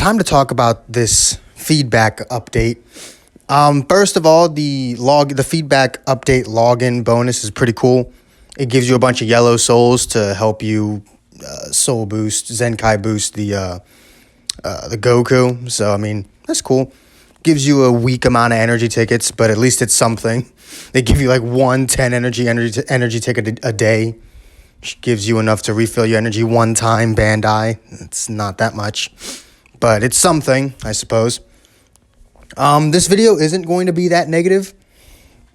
time to talk about this feedback update. First of all, the feedback update login bonus is pretty cool. It gives you a bunch of yellow souls to help you soul boost, Zenkai boost the Goku. So I mean, that's cool. Gives you a weak amount of energy tickets, but at least it's something. They give you like 10 energy ticket a day. Which gives you enough to refill your energy one time, Bandai. It's not that much, but it's something, I suppose. This video isn't going to be that negative.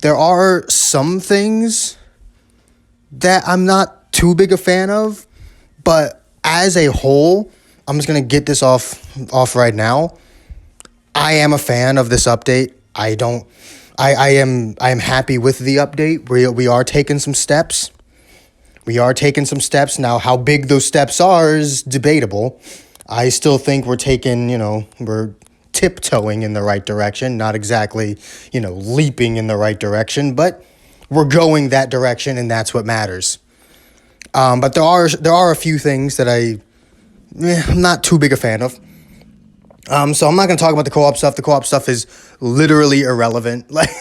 There are some things that I'm not too big a fan of, but as a whole, I'm just going to get this off right now. I am a fan of this update. I am happy with the update. We are taking some steps. Now. How big those steps are is debatable. I still think we're tiptoeing in the right direction, not exactly, leaping in the right direction, but we're going that direction, and that's what matters. But there are a few things that I'm not too big a fan of. So I'm not going to talk about the co-op stuff. The co-op stuff is literally irrelevant. Like,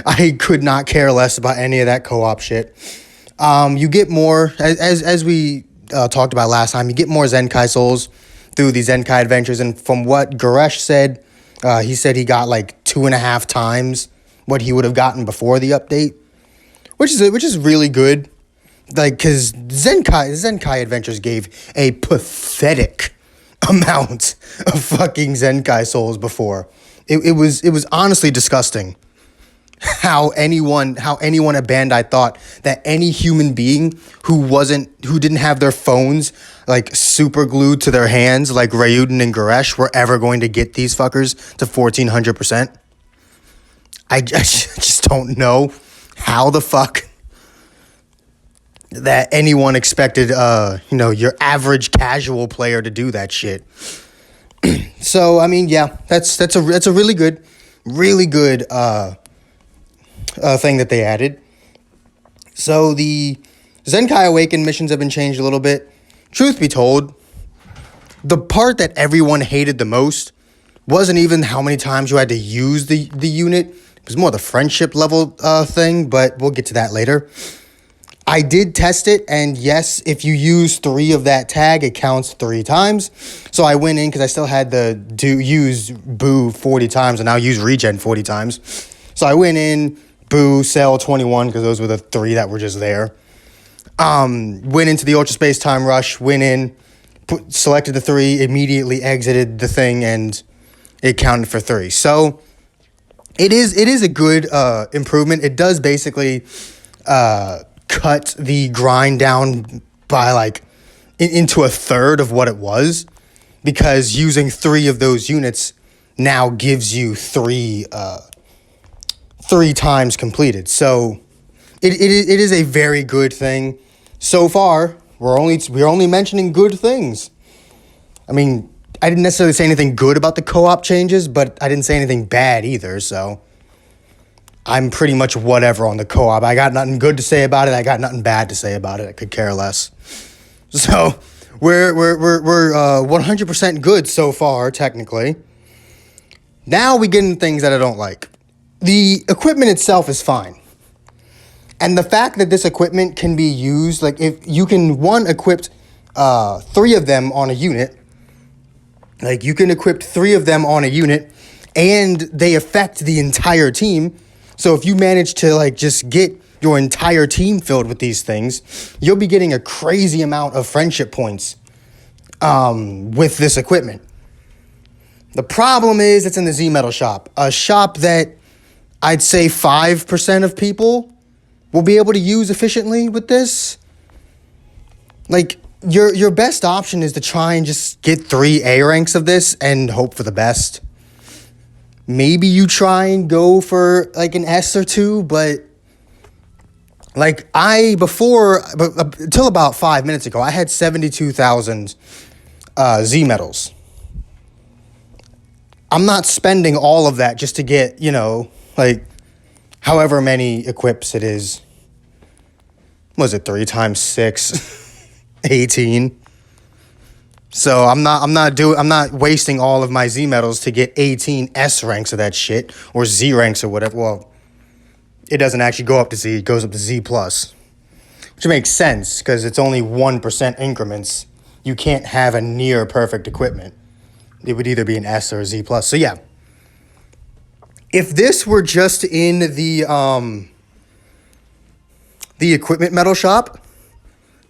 I could not care less about any of that co-op shit. You get more, as we talked about last time, you get more Zenkai souls through the Zenkai adventures. And from what Goresh said, he said he got like 2.5 times what he would have gotten before the update, which is really good. Like, because Zenkai adventures gave a pathetic amount of fucking Zenkai souls before. It was honestly disgusting. How anyone at Bandai thought that any human being who didn't have their phones like super glued to their hands like Ryuden and Goresh were ever going to get these fuckers to 1400%. I just don't know how the fuck that anyone expected your average casual player to do that shit. So I mean, yeah, that's a really good thing that they added. So the Zenkai Awaken missions have been changed a little bit. Truth be told, the part that everyone hated the most wasn't even how many times you had to use the unit. It was more the friendship level thing, but we'll get to that later. I did test it, and yes, if you use 3 of that tag, it counts 3 times. So I went in because I still had use Boo 40 times, and now use Regen 40 times. So I went in, Boo, Cell 21, because those were the 3 that were just there. Went into the Ultra Space Time Rush, went in, selected the 3, immediately exited the thing, and it counted for 3. So it is a good improvement. It does basically cut the grind down by like into a third of what it was, because using 3 of those units now gives you 3 times completed. So it is a very good thing. So far, we're only mentioning good things. I mean, I didn't necessarily say anything good about the co-op changes, but I didn't say anything bad either, so I'm pretty much whatever on the co-op. I got nothing good to say about it. I got nothing bad to say about it. I could care less. So we're 100% good so far, technically. Now we get into things that I don't like. The equipment itself is fine. And the fact that this equipment can be used, like if you can equip 3 of them on a unit, like you can equip 3 of them on a unit and they affect the entire team. So if you manage to like just get your entire team filled with these things, you'll be getting a crazy amount of friendship points with this equipment. The problem is it's in the Z-Metal shop, a shop that I'd say 5% of people will be able to use efficiently with this. Like, your best option is to try and just get 3 A ranks of this and hope for the best. Maybe you try and go for like an S or 2, but like until about 5 minutes ago, I had 72,000 Z-Metals. I'm not spending all of that just to get, like however many equips it is. Was it 3 times 6? 18. So I'm not wasting all of my Z medals to get 18 S ranks of that shit or Z ranks or whatever. Well, it doesn't actually go up to Z, it goes up to Z plus. Which makes sense because it's only 1% increments. You can't have a near perfect equipment. It would either be an S or a Z plus. So yeah. If this were just in the equipment metal shop,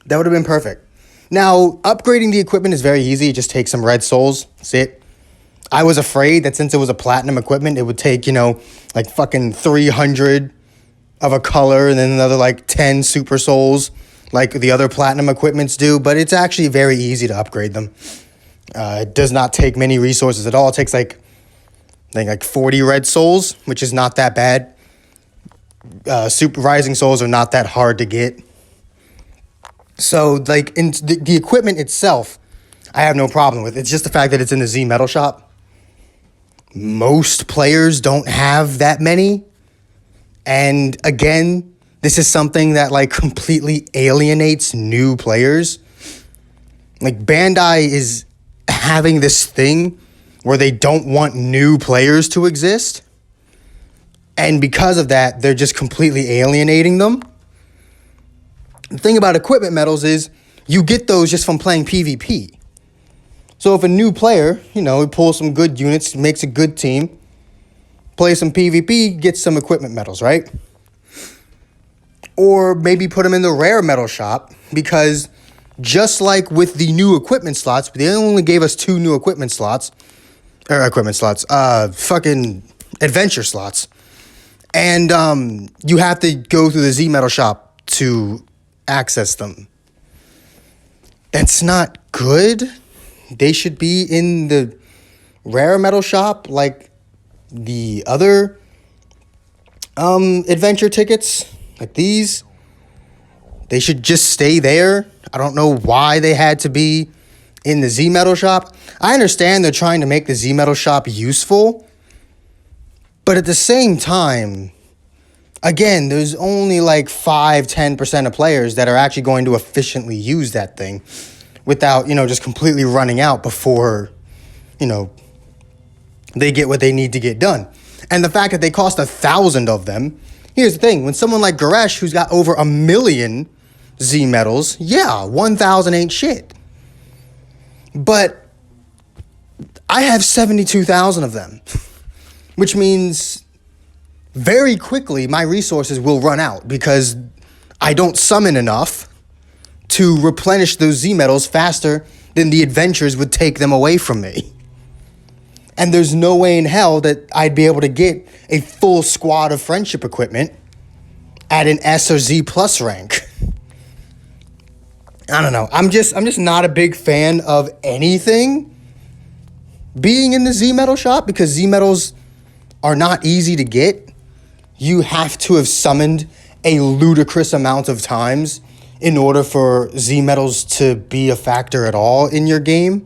that would have been perfect. Now, upgrading the equipment is very easy. It just takes some red souls. That's it. I was afraid that since it was a platinum equipment, it would take, like fucking 300 of a color and then another like 10 super souls like the other platinum equipments do. But it's actually very easy to upgrade them. It does not take many resources at all. It takes like 40 red souls, which is not that bad. Super rising souls are not that hard to get. So, like, in the equipment itself, I have no problem with. It's just the fact that it's in the Z Metal Shop. Most players don't have that many. And again, this is something that, like, completely alienates new players. Like, Bandai is having this thing where they don't want new players to exist. And because of that, they're just completely alienating them. The thing about equipment medals is you get those just from playing PvP. So if a new player, he pulls some good units, makes a good team, plays some PvP, gets some equipment medals, right? Or maybe put them in the rare metal shop because just like with the new equipment slots, they only gave us 2 new equipment slots. Fucking adventure slots. And you have to go through the Z Metal shop to access them. That's not good. They should be in the rare metal shop like the other adventure tickets, like these. They should just stay there. I don't know why they had to be in the Z Metal shop. I understand they're trying to make the Z Metal shop useful, but at the same time, again, there's only like 5-10% of players that are actually going to efficiently use that thing without, just completely running out before, they get what they need to get done. And the fact that they cost 1,000 of them, here's the thing. When someone like Goresh, who's got over 1 million Z medals, 1,000 ain't shit. But I have 72,000 of them, which means very quickly my resources will run out because I don't summon enough to replenish those Z medals faster than the adventures would take them away from me. And there's no way in hell that I'd be able to get a full squad of friendship equipment at an S or Z plus rank. I don't know. I'm just not a big fan of anything being in the Z Metal shop because Z medals are not easy to get. You have to have summoned a ludicrous amount of times in order for Z medals to be a factor at all in your game.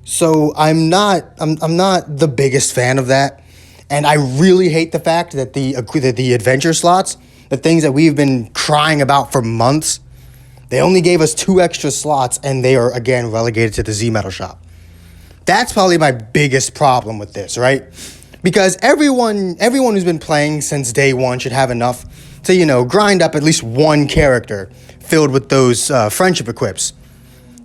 So I'm not the biggest fan of that. And I really hate the fact that the adventure slots, the things that we've been crying about for months, they only gave us 2 extra slots and they are again relegated to the Z Metal shop. That's probably my biggest problem with this, right? Because everyone who's been playing since day one should have enough to, grind up at least one character filled with those friendship equips.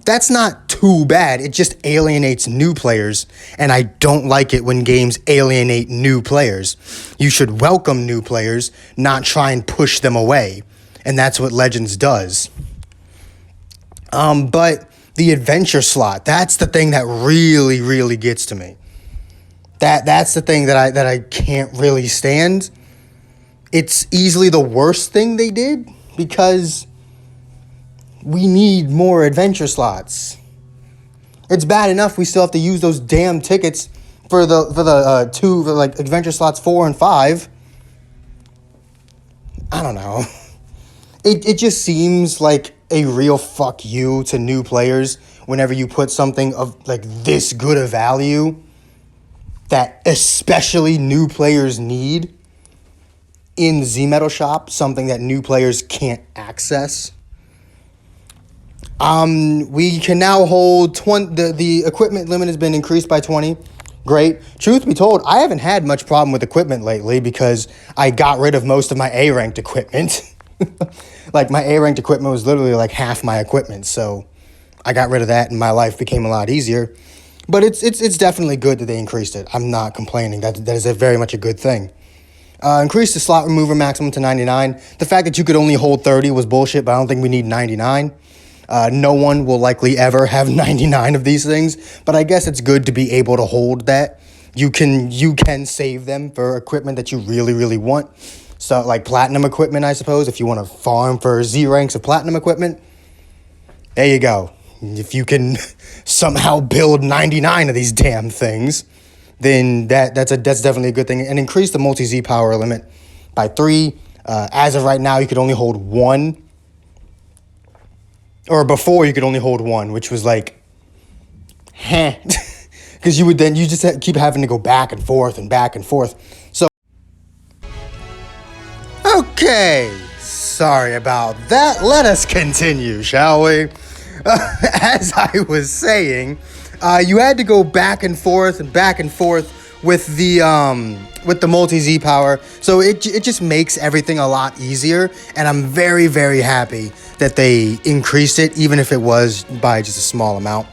That's not too bad. It just alienates new players, and I don't like it when games alienate new players. You should welcome new players, not try and push them away, and that's what Legends does. But the adventure slot, that's the thing that really, really gets to me. That's the thing that I can't really stand. It's easily the worst thing they did because we need more adventure slots. It's bad enough we still have to use those damn tickets for the adventure slots 4 and 5. I don't know. It just seems like a real fuck you to new players whenever you put something of like this good a value that especially new players need in the Z Metal shop, something that new players can't access. We can now hold 20. The equipment limit has been increased by 20. Great. Truth be told, I haven't had much problem with equipment lately because I got rid of most of my A-ranked equipment. Like, my A-ranked equipment was literally like half my equipment, so I got rid of that and my life became a lot easier. But it's definitely good that they increased it. I'm not complaining. That is very much a good thing. Increased the slot remover maximum to 99. The fact that you could only hold 30 was bullshit, but I don't think we need 99. No one will likely ever have 99 of these things, but I guess it's good to be able to hold that. You can save them for equipment that you really, really want. So, like platinum equipment, I suppose, if you want to farm for Z ranks of platinum equipment, there you go. If you can somehow build 99 of these damn things, then that's definitely a good thing. And increase the multi-Z power limit by 3. As of right now, you could only hold 1. Or before, you could only hold 1, which was like, because you just keep having to go back and forth and back and forth. So, okay, sorry about that. Let us continue, shall we? As I was saying, you had to go back and forth with the multi-Z power, so it just makes everything a lot easier, and I'm very, very happy that they increased it, even if it was by just a small amount.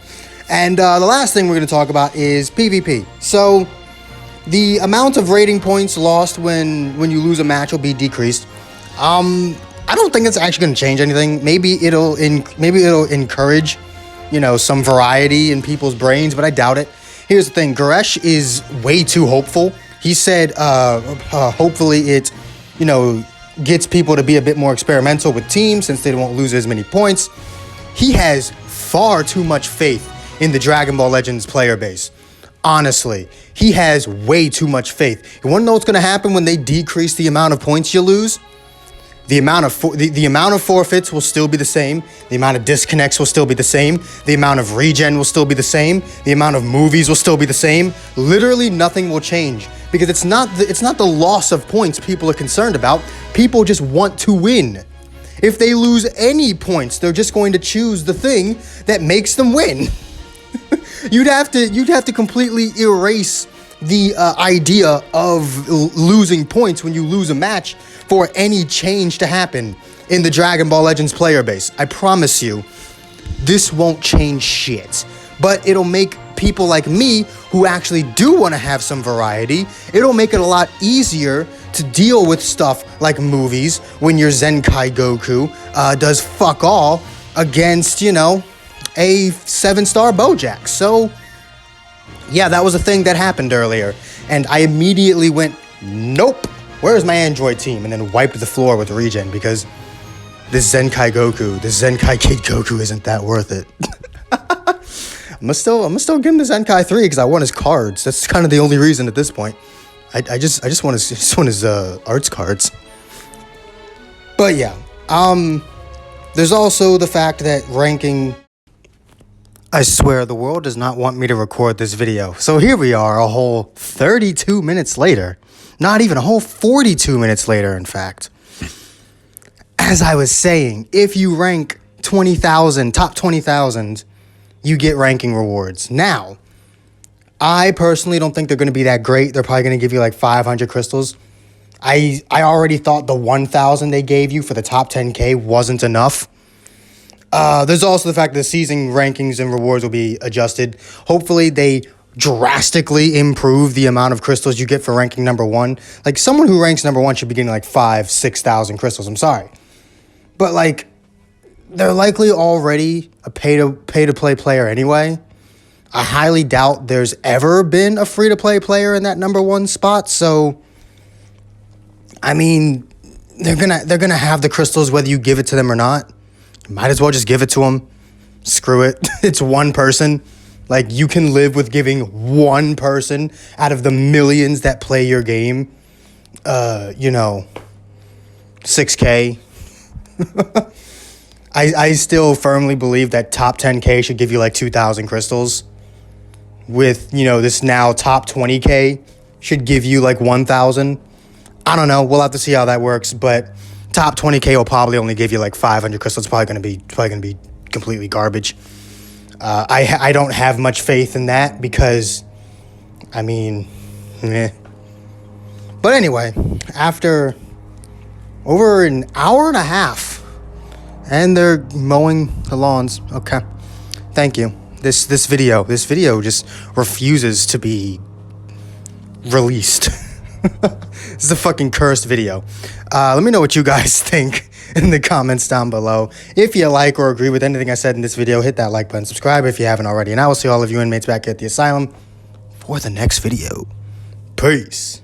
And the last thing we're going to talk about is PvP. So the amount of rating points lost when you lose a match will be decreased. I don't think it's actually going to change anything. Maybe it'll encourage, some variety in people's brains, but I doubt it. Here's the thing: Goresh is way too hopeful. He said, hopefully it, gets people to be a bit more experimental with teams since they won't lose as many points. He has far too much faith in the Dragon Ball Legends player base. Honestly, he has way too much faith. You want to know what's going to happen when they decrease the amount of points you lose? The amount of forfeits will still be the same. The amount of disconnects will still be the same. The amount of regen will still be the same. The amount of movies will still be the same. Literally nothing will change because it's not the loss of points people are concerned about. People just want to win. If they lose any points, they're just going to choose the thing that makes them win. You'd have to completely erase the idea of losing points when you lose a match for any change to happen in the Dragon Ball Legends player base. I promise you, this won't change shit. But it'll make people like me, who actually do want to have some variety, it'll make it a lot easier to deal with stuff like movies when your Zenkai Goku does fuck all against, a 7-star Bojack. So, yeah, that was a thing that happened earlier. And I immediately went, nope. Where's my Android team? And then wiped the floor with regen because this Zenkai Kid Goku isn't that worth it. I'm gonna still give him the Zenkai 3 because I want his cards. That's kind of the only reason at this point. I just want his arts cards. But yeah, there's also the fact that ranking. I swear the world does not want me to record this video. So here we are, a whole 32 minutes later. Not even, a whole 42 minutes later, in fact. As I was saying, if you rank 20,000, top 20,000, you get ranking rewards. Now, I personally don't think they're going to be that great. They're probably going to give you like 500 crystals. I already thought the 1,000 they gave you for the top 10K wasn't enough. There's also the fact that the season rankings and rewards will be adjusted. Hopefully, they drastically improve the amount of crystals you get for ranking number 1. Like, someone who ranks number 1 should be getting like 5,000-6,000 crystals. I'm sorry. But like, they're likely already a pay-to-play player anyway. I highly doubt there's ever been a free-to-play player in that number 1 spot. So, I mean, they're gonna have the crystals whether you give it to them or not. Might as well just give it to them. Screw it. It's one person. Like, you can live with giving one person out of the millions that play your game, 6K. I still firmly believe that top 10K should give you like 2,000 crystals. With, this now top 20K should give you like 1,000. I don't know. We'll have to see how that works. But top 20K will probably only give you like 500 crystals. It's probably gonna be completely garbage. I don't have much faith in that because, I mean, eh. But anyway, after over an hour and a half, and they're mowing the lawns. Okay, thank you. This video just refuses to be released. This is a fucking cursed video. Let me know what you guys think in the comments down below. If you like or agree with anything I said in this video, hit that like button, subscribe if you haven't already, and I will see all of you inmates back at the asylum for the next video. Peace.